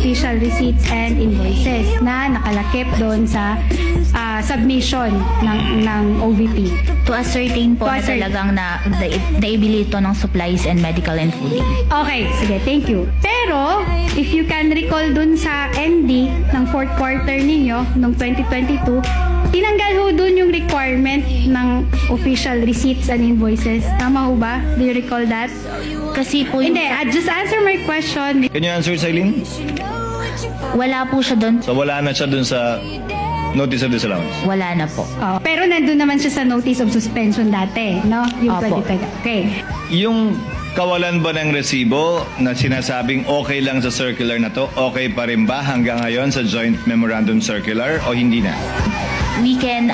official receipts and invoices na nakalakip doon sa submission ng OVP. To ascertain po na talagang naibili ito ng supplies and medical and food. Okay, sige, thank you. Pero, if you can recall dun sa MD ng fourth quarter ninyo, noong 2022, tinanggal ho dun yung requirement ng official receipts and invoices. Tama ho ba? Do you recall that? Kasi po yung... Hindi, just answer my question. Can you answer, Celine? Wala po siya doon. So wala na siya dun sa notice of disallowance? Wala na po. Oh, pero nandun naman siya sa notice of suspension dati, no? Yung Opo. 2020. Okay. Yung kawalan ba ng resibo na sinasabing okay lang sa circular na to, okay pa rin ba hanggang ngayon sa Joint Memorandum Circular o hindi na? We can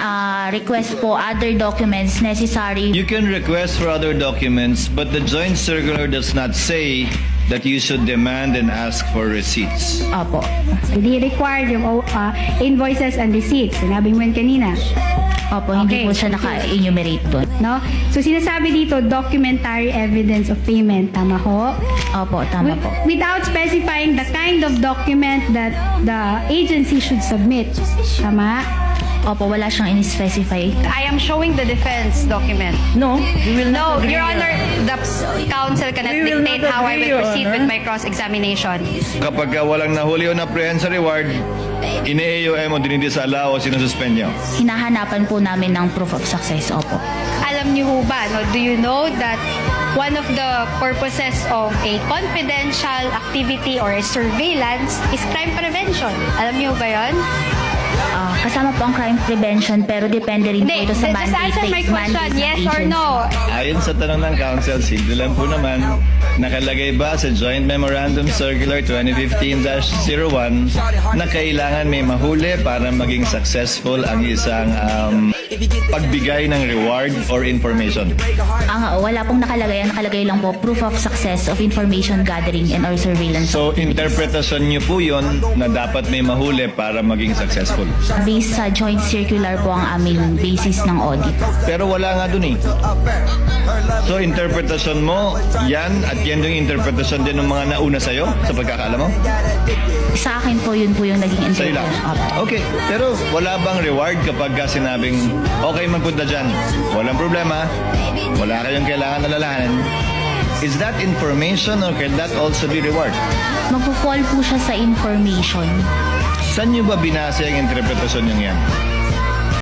request po other documents necessary. You can request for other documents, but the Joint Circular does not say that you should demand and ask for receipts. Opo. Hindi required yung invoices and receipts. Sinabi mo yun kanina. Opo, hindi Okay. po siya naka-enumerate doon. No? So, sinasabi dito, documentary evidence of payment. Tama ho? Opo, tama po. Without specifying the kind of document that the agency should submit. Tama? Opo, wala siyang in-specify. I am showing the defense document. No, we will No, not agree. Your Honor, the counsel cannot We will dictate not how I agree, will Your proceed Honor. with my cross-examination. Kapag walang nahuli o na-apprehend sa reward, ine-AOM o dinidisala o sinususpend nyo. Hinahanapan po namin ng proof of success. Opo. Alam niyo ho ba, no, do you know that one of the purposes of a confidential activity or a surveillance is crime prevention? Alam niyo ba yun? Kasama po ang crime prevention pero depende rin po Hindi, ito sa just mandate. answer my question, mandate ng yes or agency. no? Ayon sa tanong ng council, simple lang po naman, nakalagay ba sa Joint Memorandum Circular 2015-01 na kailangan may mahuli para maging successful ang isang pagbigay ng reward or information? Wala pong nakalagay. Ang nakalagay lang po, proof of success of information gathering and or surveillance. So, interpretasyon nyo po yun na dapat may mahuli para maging successful. Based sa joint circular po ang aming basis ng audit. Pero wala nga dun eh. So, interpretasyon mo, yan at yan yung interpretasyon din ng mga nauna sa'yo sa pagkakaalam mo? Sa akin po, yun po yung naging Sa'yo lang. interpretation. Opo. Okay, pero wala bang reward kapag sinabing, okay magpunta dyan, walang problema, wala kayong kailangan alalahanin? Is that information or can that also be reward? Magpo-fall po siya sa information. Saan nyo ba binasa yung interpretasyon yung yan?